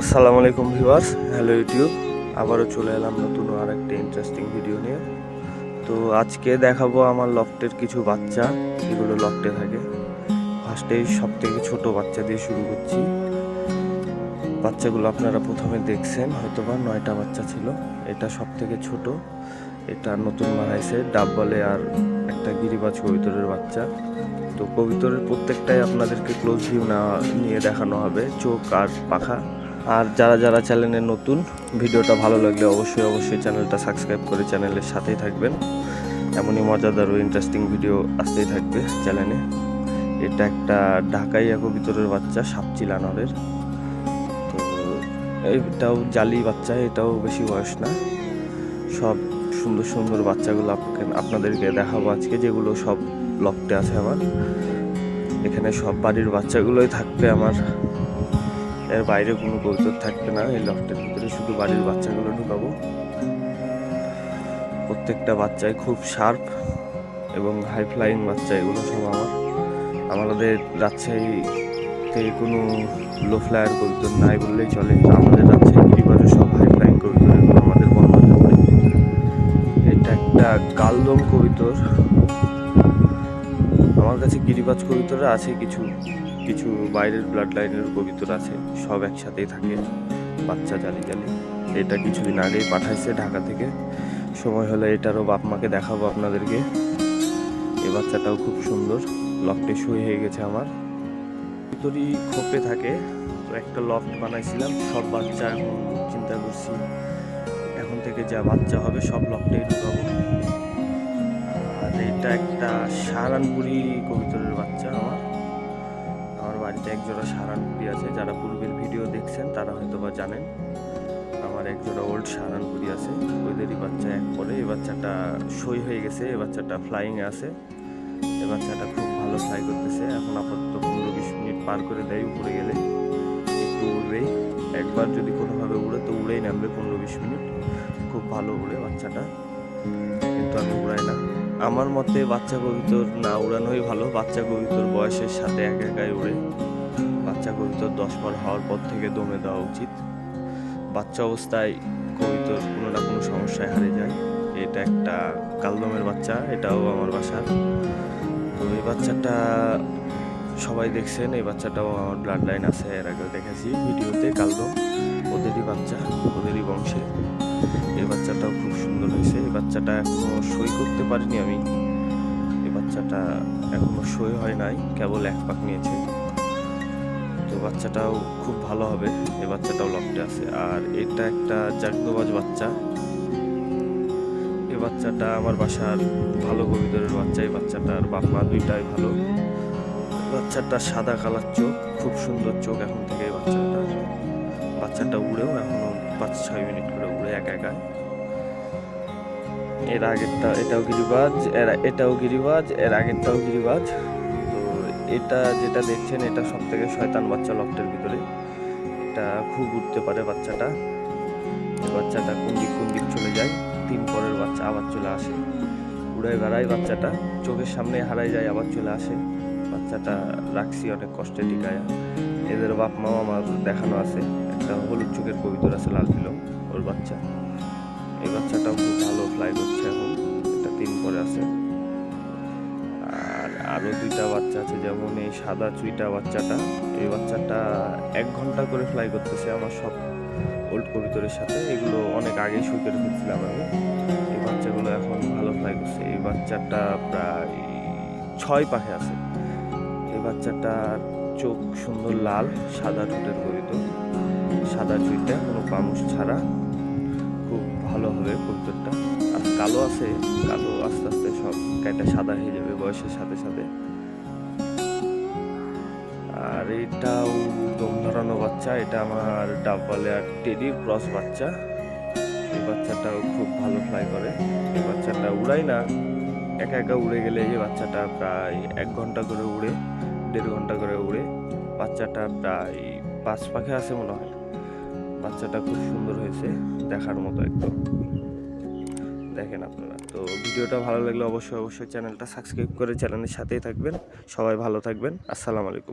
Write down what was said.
আসসালামু আলাইকুম viewers, hello YouTube. আবারও চলে এলাম নতুন আর একটা ইন্টারেস্টিং ভিডিও নিয়ে। তো আজকে দেখাবো আমার লফটের কিছু বাচ্চা, যেগুলো লফটে থাকে। ফার্স্টেই সব থেকে ছোটো বাচ্চা দিয়ে শুরু করছি। বাচ্চাগুলো আপনারা প্রথমে দেখছেন, হয়তোবা 9টা বাচ্চা ছিল। এটা সব থেকে ছোট, এটা নতুন মারাইছে ডাব বলে, আর একটা গিরিবাজ কবিতরের বাচ্চা। তো কবিতরের প্রত্যেকটাই আপনাদেরকে ক্লোজ ভিউ নিয়ে দেখানো হবে, চোখ আর পাখা। আর যারা যারা চ্যানেলে নতুন, ভিডিওটা ভালো লাগলে অবশ্যই চ্যানেলটা সাবস্ক্রাইব করে চ্যানেলের সাথেই থাকবেন। এমনই মজাদার ও ইন্টারেস্টিং ভিডিও আসতেই থাকবে চ্যানেলে। এটা একটা ঢাকাইয়া কবিতরের বাচ্চা, সাপচিলা নরের। তো এটাও জালি বাচ্চা, এটাও বেশি বয়স না। সব সুন্দর সুন্দর বাচ্চাগুলো আপনাদেরকে দেখাবো আজকে, যেগুলো সব লফটে আছে আমার। এখানে সব বাড়ির বাচ্চাগুলোই থাকবে আমার, এর বাইরে কোনো কবুতর থাকবে না। এই লফটের ভিতরে শুধু বাড়ির বাচ্চাগুলো ঢুকাবো। প্রত্যেকটা বাচ্চাই খুব শার্প এবং হাই ফ্লাইং বাচ্চা। এগুলো সব আমাদের রাজশাহীতে কোনো লো ফ্লায়ার কবুতর নাই বললেই চলে। আমাদের রাজশাহী গিরিবাজও সব হাই ফ্লাইং কবুতর, এগুলো আমাদের বন্ধ করে। এটা একটা কালদম কবুতর। আমার কাছে গিরিবাজ কবুতর আছে, কিছু বাইরের ব্লাড লাইনের কবুতর আছে, সব একসাথেই থাকে বাচ্চা জালি। এটা কিছুদিন আগেই পাঠাইছে ঢাকা থেকে। সময় হলে এটারও বাপ মাকে দেখাবো আপনাদেরকে। এই বাচ্চাটাও খুব সুন্দর, লফটে শুয়ে হয়ে গেছে আমার। ভিতরই খোপে থাকে। তো একটা লফট বানাইছিলাম, সব বাচ্চা এখন চিন্তা করছি এখন থেকে যা বাচ্চা হবে সব লফটেই ঢুকাবো। আর এটা একটা সাহারানপুরি কবুতরের বাচ্চা। আমার বাড়িতে একজোড়া সাহারানপুরি আছে। যারা পূর্বের ভিডিও দেখছেন তারা হয়তো বা জানেন, আমার একজোড়া ওল্ড সাহারানপুরি আছে, ওইদেরই বাচ্চা এক পরে। এই বাচ্চাটা সই হয়ে গেছে, এই বাচ্চাটা ফ্লাইংয়ে আছে। এই বাচ্চাটা খুব ভালো ফ্লাই করতেছে। এখন আপাতত 15-20 মিনিট পার করে দেয়, উপরে গেলে একটু উড়বেই। একবার যদি কোনোভাবে উড়ে তো উড়েই নামবে 15-20 মিনিট। খুব ভালো উড়ে বাচ্চাটা, কিন্তু আমি উড়াই না। আমার মতে বাচ্চা কবুতর না উড়ানোই ভালো। বাচ্চা কবুতর বয়সের সাথে একাই উড়ে। বাচ্চা কবুতর 10 বার হওয়ার পর থেকে দমে দেওয়া উচিত। বাচ্চা অবস্থায় কবুতর কোনো না কোনো সমস্যায় হারে যায়। এটা একটা কালদমের বাচ্চা, এটাও আমার বাসার। তো এই বাচ্চাটা সবাই দেখছেন, এই বাচ্চাটাও আমার ব্লাড লাইন আছে, এর আগেও দেখেছি ভিডিওতে। কালদম ওদেরই বাচ্চা, ওদেরই বংশে। এই বাচ্চাটাও খুব সুন্দর হয়েছে। এই বাচ্চাটা এখনো সই করতে পারিনি আমি। এই বাচ্চাটা এখনো সই হয় নাই, কেবল এক পাক নিয়েছে। তো বাচ্চাটাও খুব ভালো হবে। এই বাচ্চাটাও লফটে আছে। আর এটা একটা জাগদোবাজ বাচ্চা। এই বাচ্চাটা আমার বাসার ভালো কবুতরের বাচ্চা। এই বাচ্চাটার বাপ মা দুইটাই ভালো। বাচ্চাটা সাদা কালার চোখ, খুব সুন্দর চোখ। এখন থেকে এই বাচ্চাটা উড়েও এখনো 5-6 মিনিট করে উড়ে একাই। এর আগেরটা এটাও গিরিবাজ, এর আগেরটাও গিরিবাজ। তো এটা যেটা দেখছেন, এটা সব থেকে শয়তান বাচ্চা লফটের ভিতরে। এটা খুব উঠতে পারে বাচ্চাটা। বাচ্চাটা কোন দিক চলে যায়, 3 পরের বাচ্চা আবার চলে আসে, উড়ে বেড়ায় বাচ্চাটা, চোখের সামনে হারাই যায় আবার চলে আসে। বাচ্চাটা রাখছি অনেক কষ্টে টিকায়া। এদের বাপ মাও আমার দেখানো আছে। একটা হলুদ চোখের কবুতর আছে, লাল পিলম, ওর বাচ্চা। এই বাচ্চাটাও খুব ভালো ফ্লাই করছে এখন, এটা 3 পরে আছে। আর আরও 2টা বাচ্চা আছে, যেমন এই সাদা চুইটা বাচ্চাটা। এই বাচ্চাটা 1 ঘন্টা করে ফ্লাই করতেছে আমার সব ওল্ড কবুতরের সাথে। এগুলো অনেক আগেই শুরু করে ফেলছিলাম আমি। এই বাচ্চাগুলো এখন ভালো ফ্লাই করছে। এই বাচ্চাটা প্রায় 6 পাখে আছে। এই বাচ্চাটার চোখ সুন্দর লাল, সাদা ঠোঁটের কবুতর, সাদা চুইটা, কোনো পামুস ছাড়া। খুব ভালো হবে কবুতরটা। আর কালো আছে, কালো আস্তে আস্তে সব গায়েটা সাদা হয়ে যাবে বয়সের সাথে সাথে। আর এটাও দম ধরানো বাচ্চা। এটা আমার ডাব বলে আর টেডির ক্রস বাচ্চা। এই বাচ্চাটাও খুব ভালো ফ্লাই করে। এই বাচ্চাটা উড়াই না, একা উড়ে গেলে এই বাচ্চাটা প্রায় 1 ঘন্টা করে উড়ে, 1.5 ঘন্টা করে উড়ে। বাচ্চাটা প্রায় 5 পাখে আছে মনে হয়। বাচ্চাটা খুব সুন্দর হয়েছে, দেখার মতো একদম। দেখেন আপনারা। তো ভিডিওটা ভালো লাগলে অবশ্যই চ্যানেলটা সাবস্ক্রাইব করে চ্যানেলের সাথেই থাকবেন। সবাই ভালো থাকবেন। আসসালামু আলাইকুম।